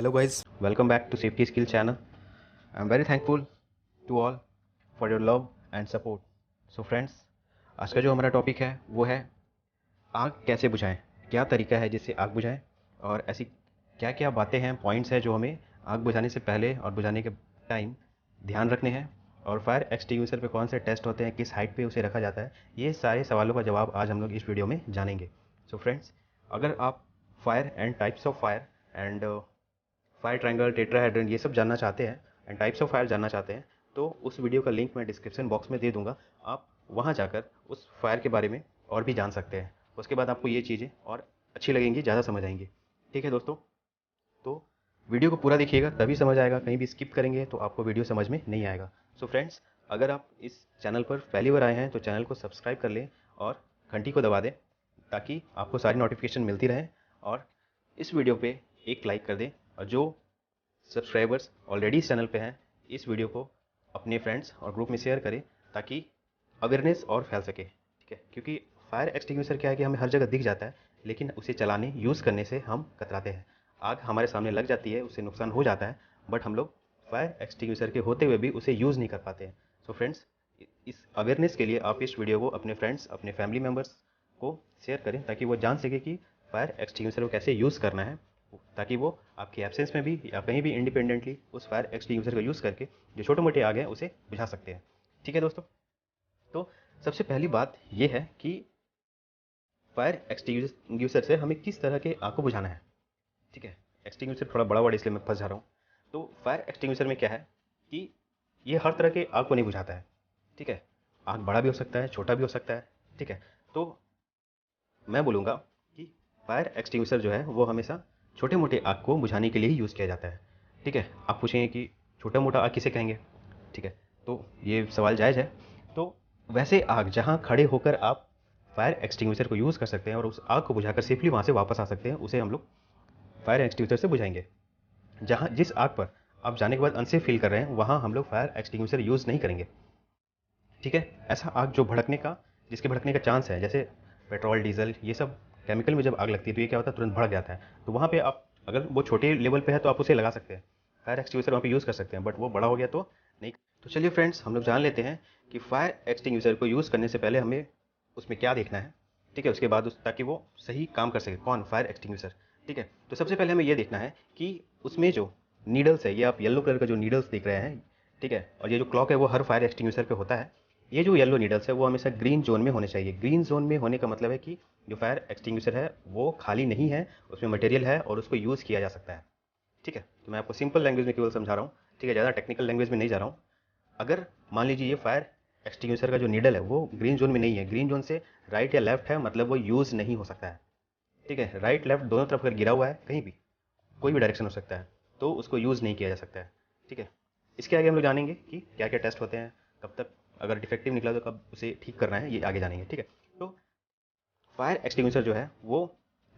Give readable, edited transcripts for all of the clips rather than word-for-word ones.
Hello guys, welcome back to Safety Skill channel. I'm very thankful to all for your love and support. So friends, आज का जो हमारा topic है वो है आग कैसे बुझाएं। क्या तरीका है जिससे आग बुझाएं और ऐसी क्या क्या बातें हैं, पॉइंट्स हैं जो हमें आग बुझाने से पहले और बुझाने के टाइम ध्यान रखने हैं, और फायर एक्सटिंग्विशर पे कौन से टेस्ट होते हैं, किस हाइट पे उसे रखा जाता है, ये सारे सवालों का जवाब आज हम लोग इस वीडियो में जानेंगे। सो फ्रेंड्स, अगर आप fire and types of fire and fire triangle, tetrahedron, ये सब जानना चाहते हैं एंड टाइप्स ऑफ फायर जानना चाहते हैं, तो उस वीडियो का लिंक मैं डिस्क्रिप्शन बॉक्स में दे दूंगा। आप वहाँ जाकर उस फायर के बारे में और भी जान सकते हैं। उसके बाद आपको ये चीज़ें और अच्छी लगेंगी, ज़्यादा समझ आएंगी। ठीक है दोस्तों, तो वीडियो को पूरा देखिएगा तभी समझ आएगा। कहीं भी स्किप करेंगे तो आपको वीडियो समझ में नहीं आएगा। सो फ्रेंड्स, अगर आप इस चैनल पर पहली बार आए हैं तो चैनल को सब्सक्राइब कर लें और घंटी को दबा दें ताकि आपको सारी नोटिफिकेशन मिलती रहे। और इस वीडियो पे एक लाइक कर दें, और जो सब्सक्राइबर्स ऑलरेडी इस चैनल पे हैं, इस वीडियो को अपने फ्रेंड्स और ग्रुप में शेयर करें ताकि अवेयरनेस और फैल सके। ठीक है, क्योंकि फायर एक्सटिंग्विशर क्या है कि हमें हर जगह दिख जाता है, लेकिन उसे चलाने, यूज़ करने से हम कतराते हैं। आग हमारे सामने लग जाती है, उससे नुकसान हो जाता है, बट हम लोग फायर एक्सटिंग्विशर के होते हुए भी उसे यूज़ नहीं कर पाते हैं। सो फ्रेंड्स, इस अवेयरनेस के लिए आप इस वीडियो को अपने फ्रेंड्स, अपने फैमिली मेम्बर्स को शेयर करें ताकि वो जान सके कि फायर एक्सटिंग्विशर को कैसे यूज़ करना है, ताकि वो आपकी एब्सेंस में भी या कहीं भी इंडिपेंडेंटली उस फायर एक्सटिंग्विशर का यूज़ करके जो छोटे मोटे आग हैं उसे बुझा सकते हैं। ठीक है दोस्तों, तो सबसे पहली बात यह है कि फायर एक्सटिंग्विशर से हमें किस तरह के आग को बुझाना है। ठीक है, एक्सटिंग्विशर थोड़ा बड़ा वर्ड इसलिए मैं फंस जा रहा हूँ। तो फायर एक्सटिंग्विशर में क्या है कि ये हर तरह के आग को नहीं बुझाता है। ठीक है, आग बड़ा भी हो सकता है, छोटा भी हो सकता है। ठीक है, तो मैं बोलूँगा कि फायर एक्सटिंग्विशर जो है वो हमेशा छोटे मोटे आग को बुझाने के लिए ही यूज़ किया जाता है। ठीक है, आप पूछेंगे कि छोटा मोटा आग किसे कहेंगे। ठीक है, तो ये सवाल जायज़ है। तो वैसे आग जहाँ खड़े होकर आप फायर एक्सटिंग्विशर को यूज़ कर सकते हैं और उस आग को बुझाकर सेफली वहाँ से वापस आ सकते हैं, उसे हम लोग फायर एक्सटिंग्विशर से बुझाएंगे। जहाँ जिस आग पर आप जाने के बाद अनसेफ फील कर रहे हैं, वहाँ हम लोग फायर एक्सटिंग्विशर यूज़ नहीं करेंगे। ठीक है, ऐसा आग जो भड़कने का, जिसके भड़कने का चांस है, जैसे पेट्रोल, डीजल, ये सब केमिकल में जब आग लगती है तो ये क्या होता है, तुरंत भड़क जाता है। तो वहाँ पे आप, अगर वो छोटे लेवल पे है तो आप उसे लगा सकते हैं, फायर एक्सटिंग्विशर वहाँ पे यूज़ कर सकते हैं, बट वो बड़ा हो गया तो नहीं। तो चलिए फ्रेंड्स, हम लोग जान लेते हैं कि फायर एक्सटिंग्विशर को यूज़ करने से पहले हमें उसमें क्या देखना है। ठीक है, उसके बाद ताकि वो सही काम कर सके, कौन, फायर एक्सटिंग्विशर। ठीक है, तो सबसे पहले हमें ये देखना है कि उसमें जो नीडल्स है, ये आप येलो कलर का जो नीडल्स देख रहे हैं, ठीक है, और ये जो क्लॉक है वो हर फायर एक्सटिंग्विशर पे होता है। ये जो येलो नीडल्स है वो हमेशा ग्रीन जोन में होने चाहिए। ग्रीन जोन में होने का मतलब है कि जो फायर एक्सटिंग्विशर है वो खाली नहीं है, उसमें मटेरियल है और उसको यूज़ किया जा सकता है। ठीक है, तो मैं आपको सिंपल लैंग्वेज में केवल समझा रहा हूँ। ठीक है, ज़्यादा टेक्निकल लैंग्वेज में नहीं जा रहा हूँ। अगर मान लीजिए ये फायर एक्सटिंग्विशर का जो नीडल है वो ग्रीन जोन में नहीं है, ग्रीन जोन से राइट या लेफ्ट है, मतलब वो यूज़ नहीं हो सकता है। ठीक है, राइट लेफ्ट दोनों तरफ अगर गिरा हुआ है, कहीं भी कोई भी डायरेक्शन हो सकता है, तो उसको यूज़ नहीं किया जा सकता है। ठीक है, इसके आगे हम लोग जानेंगे कि क्या क्या टेस्ट होते हैं, कब तक अगर डिफेक्टिव निकला तो कब उसे ठीक करना है, ये आगे जानेंगे। ठीक है, तो फायर एक्सटिंग्विशर जो है वो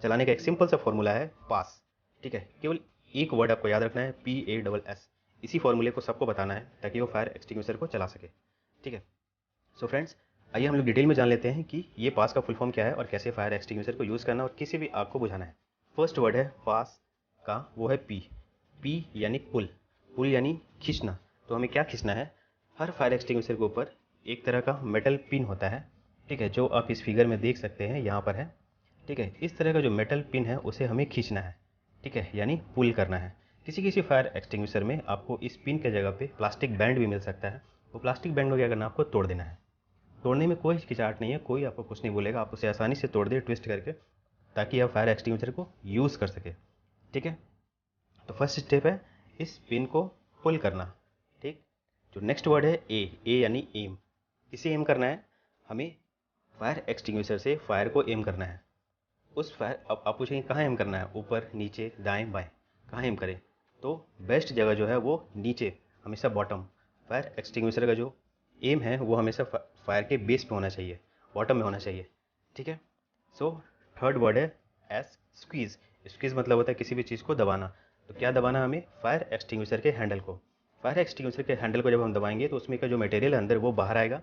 चलाने का एक सिंपल सा फॉर्मूला है, पास। ठीक है, केवल एक वर्ड आपको याद रखना है, PASS। इसी फॉर्मूले को सबको बताना है ताकि वो फायर एक्सटिंग्विशर को चला सके। ठीक है, सो फ्रेंड्स, आइए हम लोग डिटेल में जान लेते हैं कि ये पास का फुल फॉर्म क्या है और कैसे फायर एक्सटिंग्विशर को यूज़ करना और किसी भी आग को बुझाना है। फर्स्ट वर्ड है पास का, वो है पी यानी पुल, पुल यानी खींचना। तो हमें क्या खींचना है, हर फायर एक्सटिंग्विशर के ऊपर एक तरह का मेटल पिन होता है। ठीक है, जो आप इस फिगर में देख सकते हैं, यहाँ पर है। ठीक है, इस तरह का जो मेटल पिन है उसे हमें खींचना है। ठीक है, यानी पुल करना है। किसी किसी फायर एक्सटिंग्विशर में आपको इस पिन के जगह पे प्लास्टिक बैंड भी मिल सकता है। वो प्लास्टिक बैंड को क्या करना है, आपको तोड़ देना है। तोड़ने में कोई हिचकिचाहट नहीं है, कोई आपको कुछ नहीं बोलेगा, आप उसे आसानी से तोड़ दे ट्विस्ट करके, ताकि आप फायर एक्सटिंग्विशर को यूज़ कर सके। ठीक है, तो फर्स्ट स्टेप है इस पिन को पुल करना। ठीक, जो नेक्स्ट वर्ड है ए यानी एम। किसे एम करना है, हमें फायर एक्सटिंग्विशर से फायर को एम करना है। उस फायर, अब आप पूछेंगे कहाँ एम करना है, ऊपर, नीचे, दाएं, बाएं, कहाँ एम करें। तो बेस्ट जगह जो है वो नीचे, हमेशा बॉटम। फायर एक्सटिंग्विशर का जो एम है वो हमेशा फायर के बेस पे होना चाहिए, बॉटम में होना चाहिए। ठीक है, सो थर्ड वर्ड है एस, स्क्वीज़। स्क्वीज़ मतलब होता है किसी भी चीज़ को दबाना। तो क्या दबाना हमें, फायर एक्सटिंग्विशर के हैंडल को। फायर एक्सटिंग्विशर के हैंडल को जब हम दबाएंगे तो उसमें का जो मटेरियल है अंदर वो बाहर आएगा।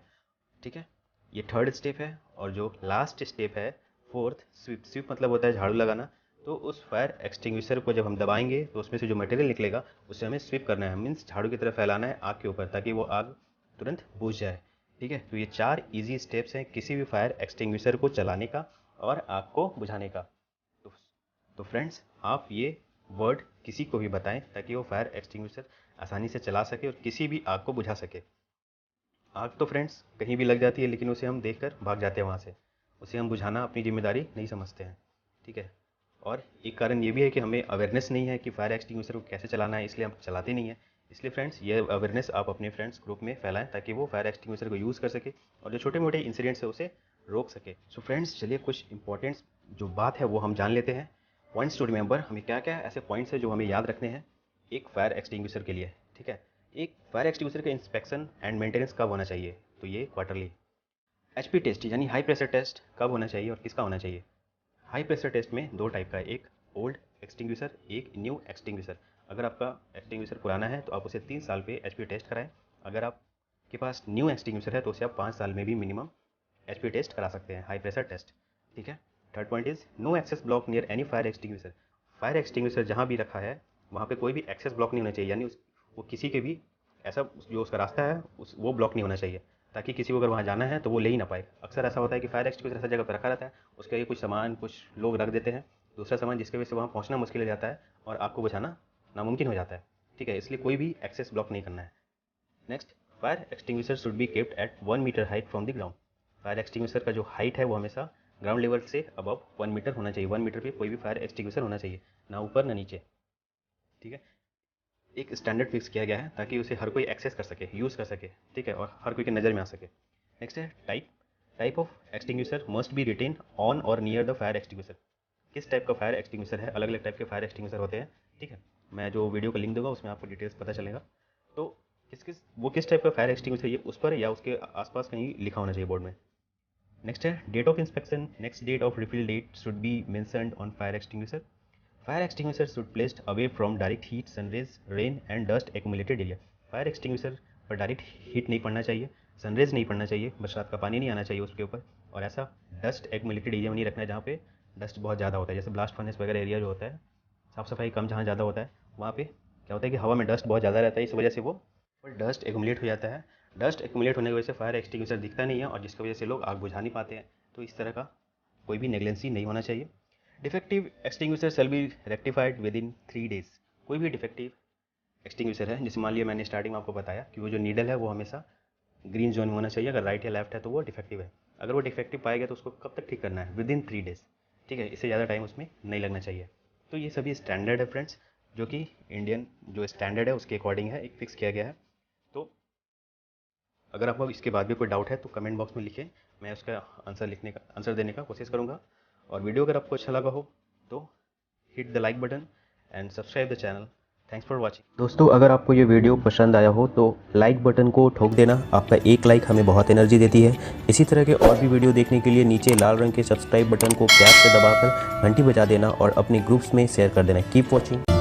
ठीक है, ये थर्ड स्टेप है। और जो लास्ट स्टेप है फोर्थ, स्वीप। स्वीप मतलब होता है झाड़ू लगाना। तो उस फायर एक्सटिंग्विशर को जब हम दबाएंगे तो उसमें से जो मटेरियल निकलेगा उसे हमें स्वीप करना है, मीन्स झाड़ू की तरह फैलाना है आग के ऊपर, ताकि वो आग तुरंत बुझ जाए। ठीक है, तो ये 4 इजी स्टेप्स हैं किसी भी फायर एक्सटिंग्विशर को चलाने का और आग को बुझाने का। तो, तो फ्रेंड्स, आप ये वर्ड किसी को भी बताएं ताकि वो फायर एक्सटिंग्विशर आसानी से चला सके और किसी भी आग को बुझा सके। आग तो फ्रेंड्स कहीं भी लग जाती है, लेकिन उसे हम देखकर भाग जाते हैं वहाँ से, उसे हम बुझाना अपनी जिम्मेदारी नहीं समझते हैं। ठीक है, और एक कारण ये भी है कि हमें अवेयरनेस नहीं है कि फायर एक्सटिंग्विशर को कैसे चलाना है, इसलिए हम चलाते नहीं हैं। इसलिए फ्रेंड्स, ये अवेयरनेस आप अपने फ्रेंड्स ग्रुप में फैलाएं ताकि वो फायर एक्सटिंग्विशर को यूज़ कर सके और जो छोटे मोटे इंसिडेंट्स है उसे रोक सके। सो फ्रेंड्स, चलिए कुछ इंपॉर्टेंट जो बात है वो हम जान लेते हैं। पॉइंट्स टू रिमेंबर, हमें क्या क्या ऐसे पॉइंट्स हैं जो हमें याद रखने हैं एक फायर एक्सटिंग्विशर के लिए। ठीक है, एक फायर एक्सटिंग्विशर का इंस्पेक्शन एंड मेंटेनेंस कब होना चाहिए, तो ये क्वार्टरली। एचपी टेस्ट यानी हाई प्रेशर टेस्ट कब होना चाहिए और किसका होना चाहिए। हाई प्रेशर टेस्ट में 2 टाइप का है, एक ओल्ड एक्सटिंग्विशर, एक न्यू एक्सटिंग्विशर। अगर आपका एक्सटिंग्विशर पुराना है तो आप उसे 3 साल पे एचपी टेस्ट कराएं। अगर आपके पास न्यू एक्सटिंग्विशर है तो उसे आप 5 साल में भी मिनिमम एचपी टेस्ट करा सकते हैं, हाई प्रेशर टेस्ट। ठीक है, third point is no access block near any fire extinguisher. Fire extinguisher जहाँ भी रखा है वहाँ पे कोई भी एक्सेस ब्लॉक नहीं होना चाहिए, यानी वो किसी के भी ऐसा जो उसका रास्ता है वो ब्लॉक नहीं होना चाहिए, ताकि किसी को अगर वहाँ जाना है तो वो ले ही ना पाए। अक्सर ऐसा होता है कि फायर एक्सटिंग्विशर ऐसा जगह पर रखा रहता है, उसके आगे कुछ सामान कुछ लोग रख देते हैं, दूसरा सामान, जिसकी वजह से वहाँ पहुँचना मुश्किल हो जाता है और आपको बचाना नामुमकिन हो जाता है। ठीक है, इसलिए कोई भी एक्सेस ब्लॉक नहीं करना है। Next, fire extinguisher should be kept at 1 metre height from the ground. Fire extinguisher का जो हाइट है वो हमेशा ग्राउंड लेवल से अबव 1 मीटर होना चाहिए। 1 मीटर पे कोई भी फायर एक्सटिंग्विशर होना चाहिए, ना ऊपर ना नीचे। ठीक है, एक स्टैंडर्ड फिक्स किया गया है ताकि उसे हर कोई एक्सेस कर सके, यूज़ कर सके। ठीक है, और हर कोई की नज़र में आ सके। नेक्स्ट है type of extinguisher must be written on और नियर द फायर एक्सटिंग्विशर। किस टाइप का फायर एक्सटिंग्विशर है, अलग अलग टाइप के फायर एक्सटिंग्विशर होते हैं। ठीक है, मैं जो वीडियो का लिंक दूंगा उसमें आपको डिटेल्स पता चलेगा। तो किस टाइप का फायर एक्सटिंग्विशर, ये उस पर या उसके आसपास कहीं लिखा होना चाहिए बोर्ड में। नेक्स्ट है date of inspection, next date of refill date should be mentioned on fire extinguisher. Fire extinguisher should placed away from direct heat, sunrays, rain and dust accumulated area. Fire extinguisher पर direct heat नहीं पड़ना चाहिए, sun rays नहीं पड़ना चाहिए, बरसात का पानी नहीं आना चाहिए उसके ऊपर, और ऐसा डस्ट एक्यूमुलेटेड एरिया में नहीं रखना है जहाँ पे डस्ट बहुत ज़्यादा होता है, जैसे ब्लास्ट फर्नेस वगैरह एरिया जो होता है, साफ़ सफाई कम जहाँ ज़्यादा होता है, वहाँ पे क्या होता है कि हवा में डस्ट बहुत ज़्यादा रहता है, इस वजह से वो डस्ट एक्यूमुलेट हो जाता है। डस्ट एक्यूमुलेट होने की वजह से फायर एक्सटिंग्विशर दिखता नहीं है और जिसकी वजह से लोग आग बुझा नहीं पाते हैं। तो इस तरह का कोई भी नेग्लेंसी नहीं होना चाहिए। Defective extinguisher shall be rectified with in 3 days. कोई भी डिफेक्टिव एक्सटिंग्विशर है, जैसे मान लिया मैंने स्टार्टिंग में आपको बताया कि वो जो नीडल है वो हमेशा ग्रीन जोन में होना चाहिए, अगर राइट या लेफ्ट है तो वो डिफेक्टिव है। अगर वो डिफेक्टिव पाया गया तो उसको कब तक ठीक करना है, विद इन 3 डेज। ठीक है, इससे ज़्यादा टाइम उसमें नहीं लगना चाहिए। तो ये सभी स्टैंडर्ड है फ्रेंड्स, जो कि इंडियन जो स्टैंडर्ड है उसके अकॉर्डिंग है, एक फिक्स किया गया है। तो अगर आपको इसके बाद भी कोई डाउट है तो कमेंट बॉक्स में लिखें, मैं उसका आंसर देने का कोशिश करूँगा। और वीडियो अगर आपको अच्छा लगा हो तो hit the like button and subscribe the channel. Thanks for watching. दोस्तों, अगर आपको ये वीडियो पसंद आया हो तो लाइक बटन को ठोक देना, आपका एक लाइक हमें बहुत एनर्जी देती है। इसी तरह के और भी वीडियो देखने के लिए नीचे लाल रंग के सब्सक्राइब बटन को प्यार से दबाकर घंटी बजा देना और अपने ग्रुप्स में शेयर कर देना। Keep watching.